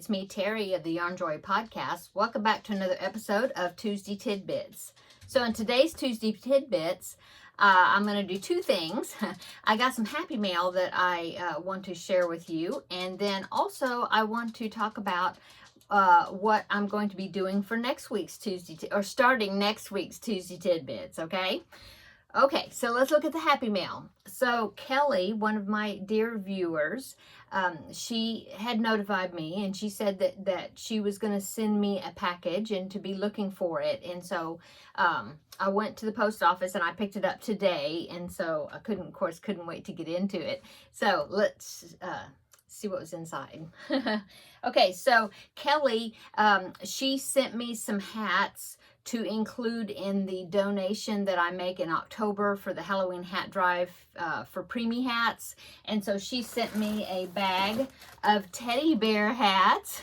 it's me, Terry of the Yarn Joy Podcast. Welcome back to another episode of Tuesday Tidbits. So in today's Tuesday Tidbits, I'm going to do two things. I got some happy mail that I want to share with you, and then also I want to talk about what I'm going to be doing for next week's starting next week's Tuesday Tidbits, okay? Okay, so let's look at the happy mail. So Kelly, one of my dear viewers, she had notified me, and she said that she was going to send me a package and to be looking for it. And so I went to the post office and I picked it up today. And so I couldn't wait to get into it. So let's see what was inside. Okay, so Kelly, she sent me some hats to include in the donation that I make in October for the Halloween hat drive for preemie hats. And so she sent me a bag of teddy bear hats.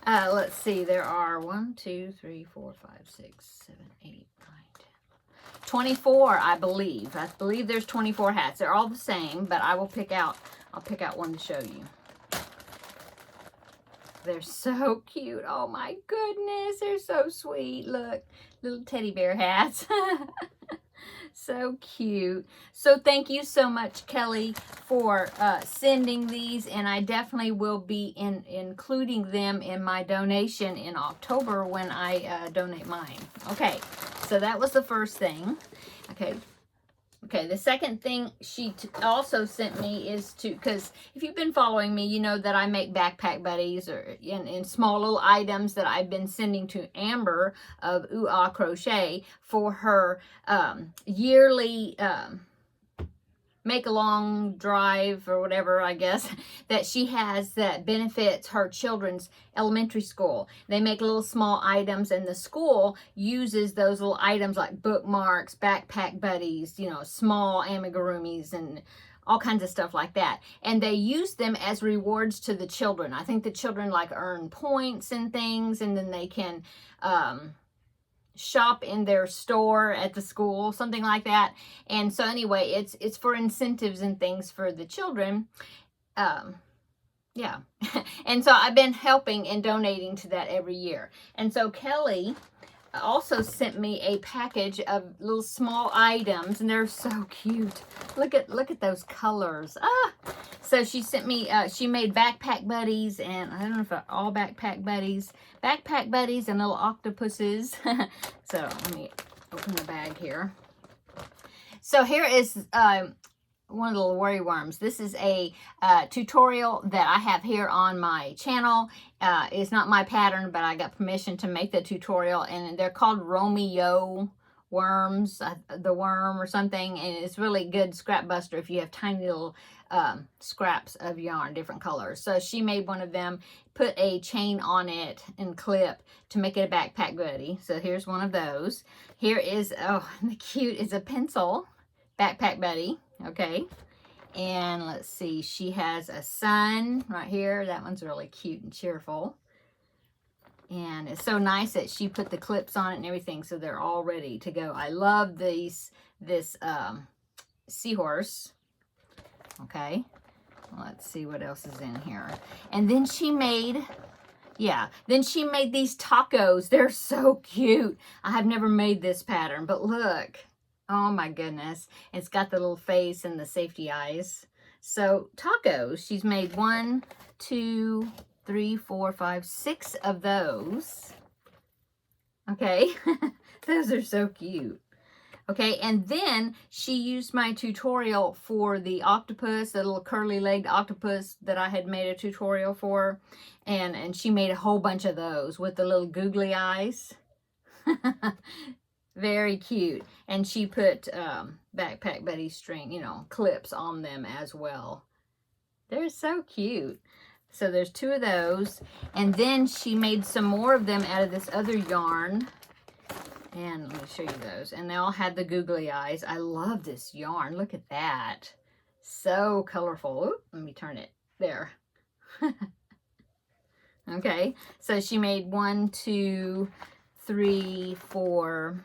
Let's see, there are 1, 2, 3, 4, 5, 6, 7, 8, 9, 10, 24, I believe. I believe there's 24 hats. They're all the same, but I'll pick out one to show you. They're so cute. Oh my goodness. They're so sweet. Look, little teddy bear hats. So cute. So thank you so much, Kelly, for sending these. And I definitely will be including them in my donation in October when I donate mine. Okay, so that was the first thing. Okay, the second thing she also sent me is because if you've been following me, you know that I make backpack buddies or in small little items that I've been sending to Amber of Crochet for her yearly make-along drive or whatever, I guess, that she has that benefits her children's elementary school. They make little small items, and the school uses those little items like bookmarks, backpack buddies, you know, small amigurumis, and all kinds of stuff like that. And they use them as rewards to the children. I think the children like earn points and things, and then they can shop in their store at the school, something like that. And so anyway, it's for incentives and things for the children. Yeah. And so I've been helping and donating to that every year. And so Kelly also sent me a package of little small items, and they're so cute. Look at those colors. So she sent me, she made backpack buddies, and I don't know if they're all backpack buddies and little octopuses. So let me open the bag here. So here is one of the little worry worms. This is a tutorial that I have here on my channel. It's not my pattern, but I got permission to make the tutorial, and they're called Romeo worms, the worm or something, and it's really good scrap buster if you have tiny little scraps of yarn, different colors. So she made one of them, put a chain on it and clip to make it a backpack buddy. So here's one of those. Here is, oh, the cute is a pencil backpack buddy. Okay, and let's see, she has a sun right here. That one's really cute and cheerful, and it's so nice that she put the clips on it and everything, so they're all ready to go. I love this seahorse. Okay, let's see what else is in here. And then she made these tacos. They're so cute. I have never made this pattern, but look. Oh my goodness. It's got the little face and the safety eyes. So tacos, she's made 1, 2, 3, 4, 5, 6 of those. Okay. Those are so cute. Okay, and then she used my tutorial for the octopus, the little curly-legged octopus that I had made a tutorial for. And she made a whole bunch of those with the little googly eyes. Very cute. And she put backpack buddy string, you know, clips on them as well. They're so cute. So there's 2 of those. And then she made some more of them out of this other yarn. And let me show you those. And they all had the googly eyes. I love this yarn. Look at that. So colorful. Oop, let me turn it. There. Okay. So she made 1, 2, 3, 4,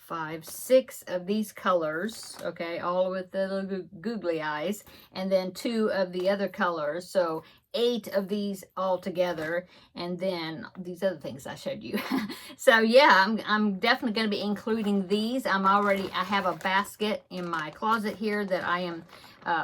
5, 6 of these colors, okay, all with the little googly eyes, and then 2 of the other colors, so 8 of these all together, and then these other things I showed you. So yeah, I'm definitely going to be including these. I have a basket in my closet here that I am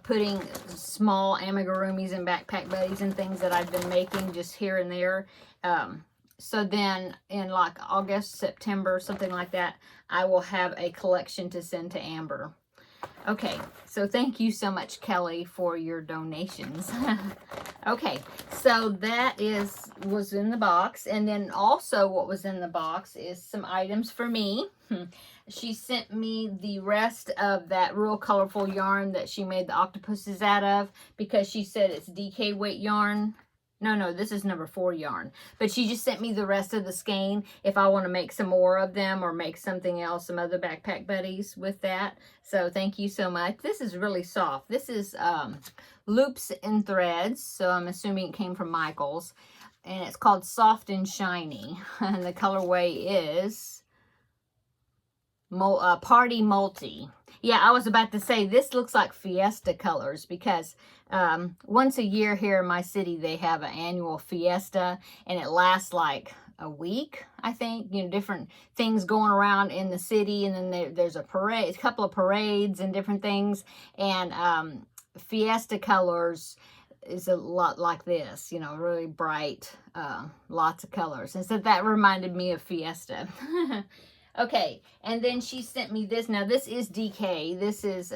putting small amigurumis and backpack buddies and things that I've been making just here and there. So then in like August, September, something like that, I will have a collection to send to Amber. Okay, so thank you so much, Kelly, for your donations. Okay, so that was in the box. And then also what was in the box is some items for me. She sent me the rest of that real colorful yarn that she made the octopuses out of, because she said it's DK weight yarn. No, this is number 4 yarn. But she just sent me the rest of the skein if I want to make some more of them or make something else, some other backpack buddies with that. So thank you so much. This is really soft. This is Loops and Threads. So I'm assuming it came from Michael's. And it's called Soft and Shiny. And the colorway is Party Multi. Yeah, I was about to say, this looks like Fiesta colors, because once a year here in my city, they have an annual Fiesta, and it lasts like a week, I think. You know, different things going around in the city, and then there's a parade, a couple of parades and different things, and Fiesta colors is a lot like this, you know, really bright, lots of colors. And so that reminded me of Fiesta. Okay, and then she sent me this. Now, this is DK. This is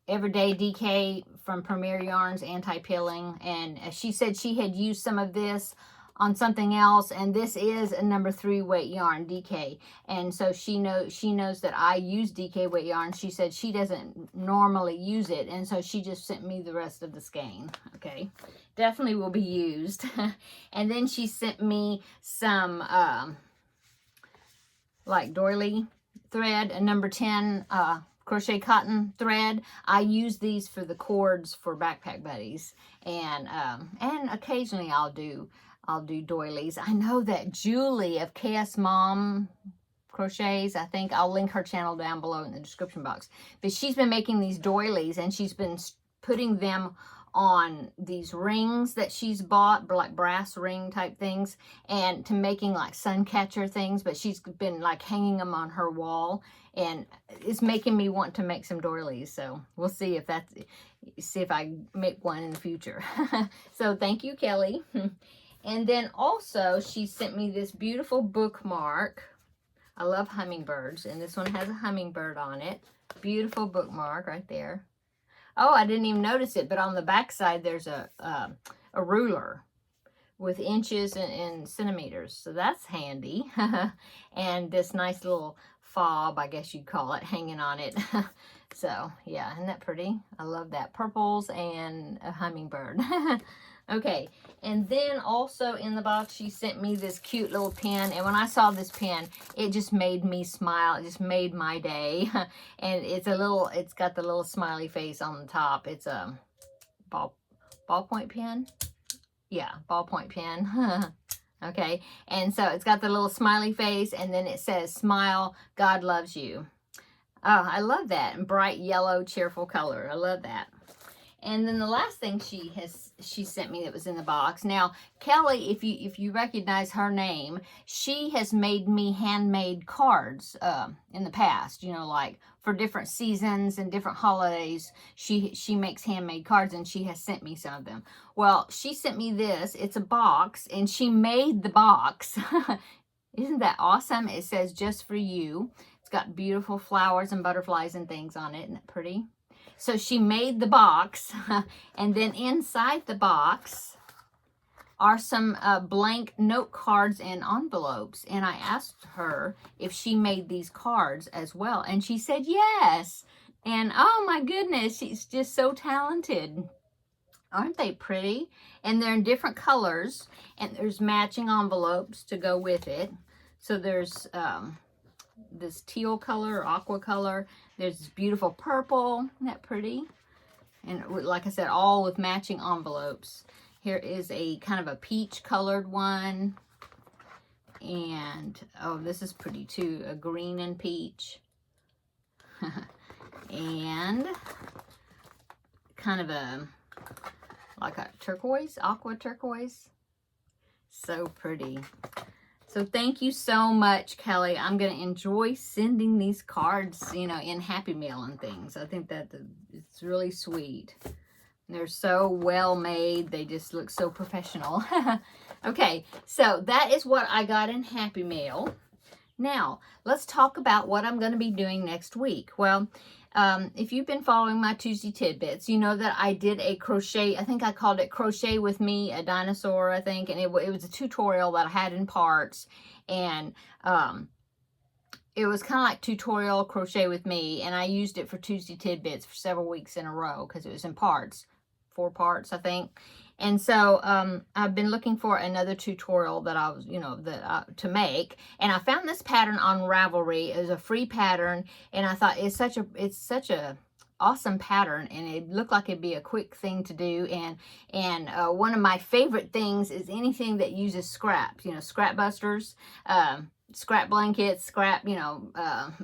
Everyday DK from Premier Yarns, Anti-Pilling. And she said she had used some of this on something else. And this is a number 3 weight yarn, DK. And so she knows that I use DK weight yarn. She said she doesn't normally use it. And so she just sent me the rest of the skein. Okay, definitely will be used. And then she sent me some like doily thread, a number 10 crochet cotton thread. I use these for the cords for backpack buddies, and occasionally I'll do doilies. I know that Julie of KS Mom Crochets, I think I'll link her channel down below in the description box, but she's been making these doilies, and she's been putting them on these rings that she's bought, like brass ring type things, and to making like sun catcher things, but she's been like hanging them on her wall, and it's making me want to make some doilies. So we'll see if I make one in the future. So thank you, Kelly. And then also she sent me this beautiful bookmark. I love hummingbirds, and this one has a hummingbird on it. Beautiful bookmark right there. Oh, I didn't even notice it, but on the back side, there's a ruler with inches and centimeters. So that's handy. And this nice little fob, I guess you'd call it, hanging on it. So, yeah, isn't that pretty? I love that. Purples and a hummingbird. Okay, and then also in the box, she sent me this cute little pen. And when I saw this pen, it just made me smile. It just made my day. And it's got the little smiley face on the top. It's a ballpoint pen. Yeah, ballpoint pen. Okay, and so it's got the little smiley face, and then it says, "Smile, God loves you." Oh, I love that. And bright yellow, cheerful color. I love that. And then the last thing she sent me that was in the box. Now, Kelly, if you recognize her name, she has made me handmade cards in the past, you know, like for different seasons and different holidays. She makes handmade cards, and she has sent me some of them. Well, she sent me this. It's a box, and she made the box. Isn't that awesome? It says, "Just for you." It's got beautiful flowers and butterflies and things on it. Isn't that pretty? So she made the box, and then inside the box are some blank note cards and envelopes. And I asked her if she made these cards as well, and she said yes. And oh my goodness, she's just so talented. Aren't they pretty? And they're in different colors, and there's matching envelopes to go with it. So there's this teal color or aqua color. There's this beautiful purple. Isn't that pretty? And like I said, all with matching envelopes. Here is a kind of a peach colored one. And, oh, this is pretty too, a green and peach. And kind of like a turquoise, aqua turquoise. So pretty. So thank you so much, Kelly. I'm going to enjoy sending these cards, you know, in Happy Mail and things. I think that it's really sweet. They're so well made. They just look so professional. Okay, so that is what I got in Happy Mail. Now, let's talk about what I'm going to be doing next week. Well, if you've been following my Tuesday Tidbits, you know that I did a crochet, I think I called it Crochet With Me, a Dinosaur, I think, and it was a tutorial that I had in parts, and it was kind of like tutorial Crochet With Me, and I used it for Tuesday Tidbits for several weeks in a row because it was in parts, 4 parts, I think. And so I've been looking for another tutorial that I was, you know, to make, and I found this pattern on Ravelry. It was a free pattern, and I thought it's such a awesome pattern, and it looked like it'd be a quick thing to do. And one of my favorite things is anything that uses scraps, you know, scrap busters, scrap blankets, scrap, you know,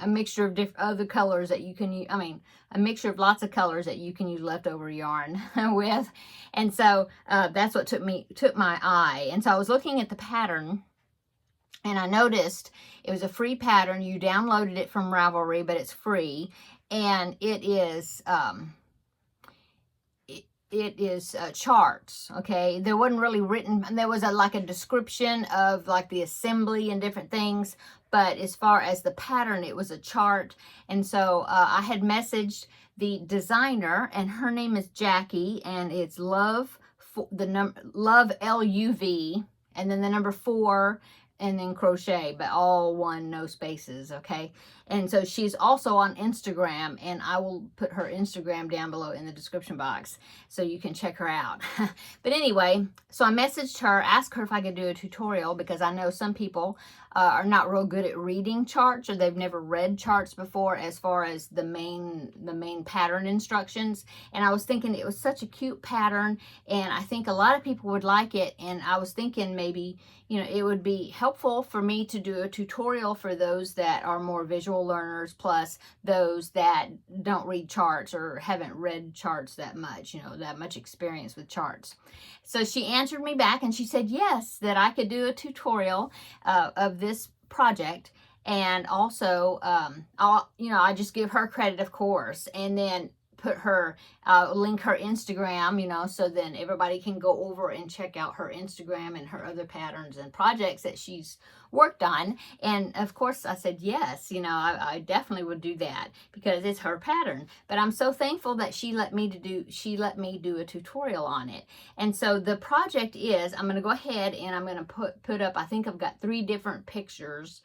a mixture of other colors that you can use. I mean, a mixture of lots of colors that you can use leftover yarn with. And so that's what took my eye. And so I was looking at the pattern, and I noticed it was a free pattern. You downloaded it from Ravelry, but it's free, and it is charts. Okay, there wasn't really written, there was like a description of like the assembly and different things, but as far as the pattern, it was a chart. And so I had messaged the designer, and her name is Jackie, and it's love LUV, and then the number 4, and then crochet, but all one, no spaces. Okay, and so she's also on Instagram, and I will put her Instagram down below in the description box so you can check her out. But anyway, so I messaged her, asked her if I could do a tutorial, because I know some people are not real good at reading charts, or they've never read charts before as far as the main pattern instructions. And I was thinking it was such a cute pattern, and I think a lot of people would like it, and I was thinking maybe, you know, it would be helpful for me to do a tutorial for those that are more visual learners, plus those that don't read charts or haven't read charts that much, you know, that much experience with charts. So she answered me back, and she said yes, that I could do a tutorial of this project. And also, I just give her credit, of course, and then put her, link her Instagram, you know, so then everybody can go over and check out her Instagram and her other patterns and projects that she's worked on. And of course I said yes, you know, I definitely would do that because it's her pattern. But I'm so thankful that she let me do a tutorial on it. And so the project is, I'm going to go ahead and I'm going to put up, I think I've got 3 different pictures,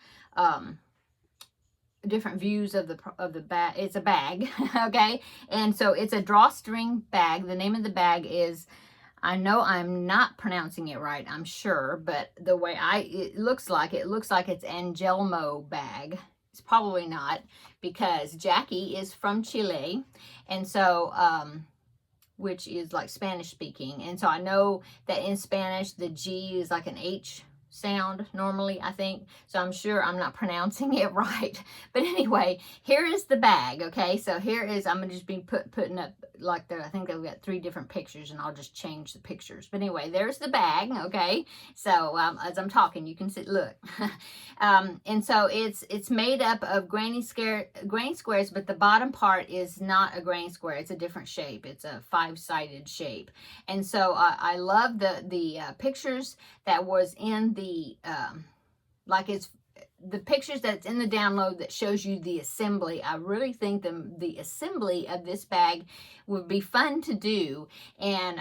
different views of the bag. It's a bag. Okay, and so it's a drawstring bag. The name of the bag is, I know I'm not pronouncing it right, I'm sure, but the way it looks like it's Angelmo bag. It's probably not, because Jackie is from Chile, and so which is like Spanish speaking, and so I know that in Spanish the G is like an H sound normally, I think, so I'm sure I'm not pronouncing it right. But anyway, here is the bag. Okay, so here is, I'm gonna just be putting up like I think I've got 3 different pictures, and I'll just change the pictures. But anyway, there's the bag. Okay, so as I'm talking, you can see, look. And so it's made up of granny squares, but the bottom part is not a granny square. It's a different shape. It's a 5-sided shape. And so I love the pictures that was in the it's the pictures that's in the download that shows you the assembly. I really think the assembly of this bag would be fun to do. And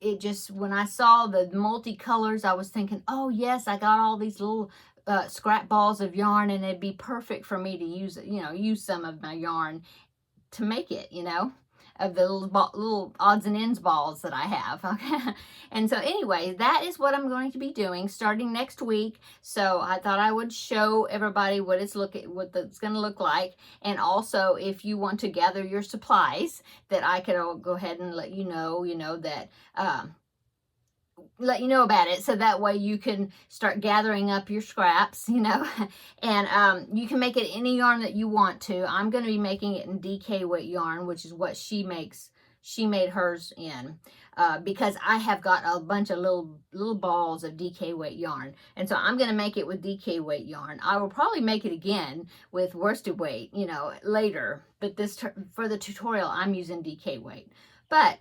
it just, when I saw the multicolors, I was thinking, oh yes, I got all these little scrap balls of yarn, and it'd be perfect for me to use some of my yarn to make it, you know, of the little odds and ends balls that I have. Okay, and so anyway, that is what I'm going to be doing starting next week. So I thought I would show everybody what it's going to look like, and also if you want to gather your supplies, that I could go ahead and let you know that let you know about it, so that way you can start gathering up your scraps, you know. And you can make it any yarn that you want to. I'm going to be making it in DK weight yarn, which is what she made hers in, because I have got a bunch of little balls of DK weight yarn, and so I'm going to make it with DK weight yarn. I will probably make it again with worsted weight, you know, later, but for the tutorial I'm using DK weight. But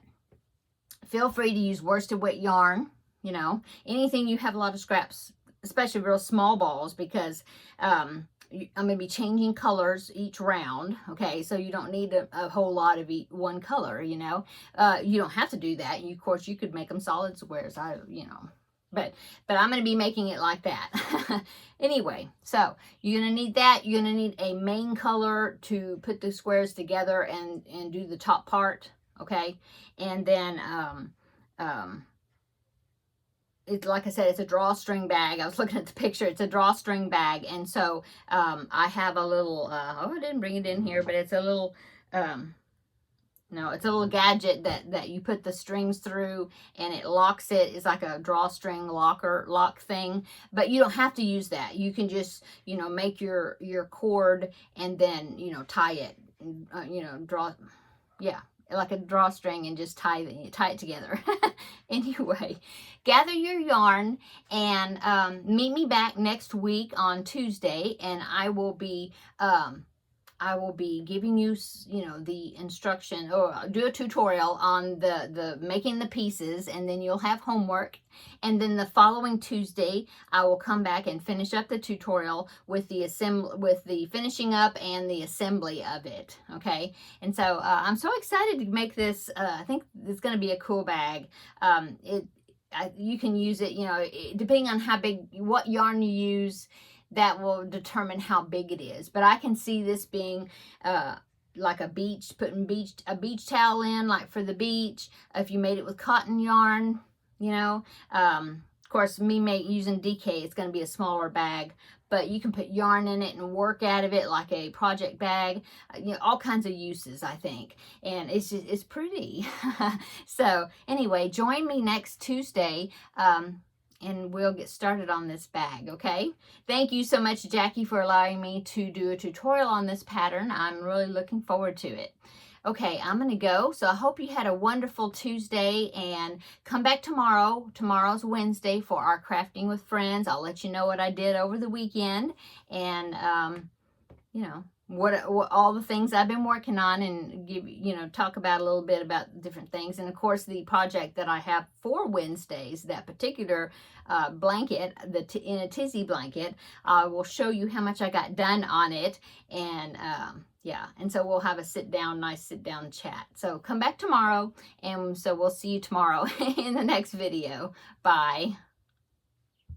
feel free to use worsted weight yarn, you know, anything you have a lot of scraps, especially real small balls, because I'm going to be changing colors each round, okay? So you don't need a whole lot of one color, you know. You don't have to do that. Of course, you could make them solid squares, you know. But I'm going to be making it like that. Anyway, so you're going to need that. You're going to need a main color to put the squares together and do the top part, okay? And then it's, like I said, it's a drawstring bag. I was looking at the picture. It's a drawstring bag. And so I have a little, oh, I didn't bring it in here, but it's a little, no, it's a little gadget that you put the strings through, and it locks it. It's like a drawstring lock thing. But you don't have to use that. You can just, you know, make your cord and then, you know, tie it, you know, like a drawstring, and just tie it together. Anyway, gather your yarn and meet me back next week on Tuesday, and I will be giving you, you know, the instruction, or do a tutorial on the making the pieces, and then you'll have homework. And then the following Tuesday, I will come back and finish up the tutorial with the finishing up and the assembly of it. Okay, and so I'm so excited to make this. I think it's going to be a cool bag. You can use it, you know, depending on how big, what yarn you use, that will determine how big it is. But I can see this being like putting a beach towel in, like for the beach. If you made it with cotton yarn, you know, of course, using DK, it's going to be a smaller bag, but you can put yarn in it and work out of it like a project bag. You know, all kinds of uses, I think, and it's pretty. So anyway, join me next Tuesday, and we'll get started on this bag, okay? Thank you so much, Jackie, for allowing me to do a tutorial on this pattern. I'm really looking forward to it. Okay, I'm going to go. So I hope you had a wonderful Tuesday, and come back tomorrow. Tomorrow's Wednesday for our Crafting with Friends. I'll let you know what I did over the weekend, and, you know, what all the things I've been working on, and talk about a little bit about different things. And of course, the project that I have for Wednesdays, that particular blanket, in a Tizzy blanket, I will show you how much I got done on it. And yeah, and so we'll have a nice sit down chat. So come back tomorrow, and so we'll see you tomorrow in the next video. Bye.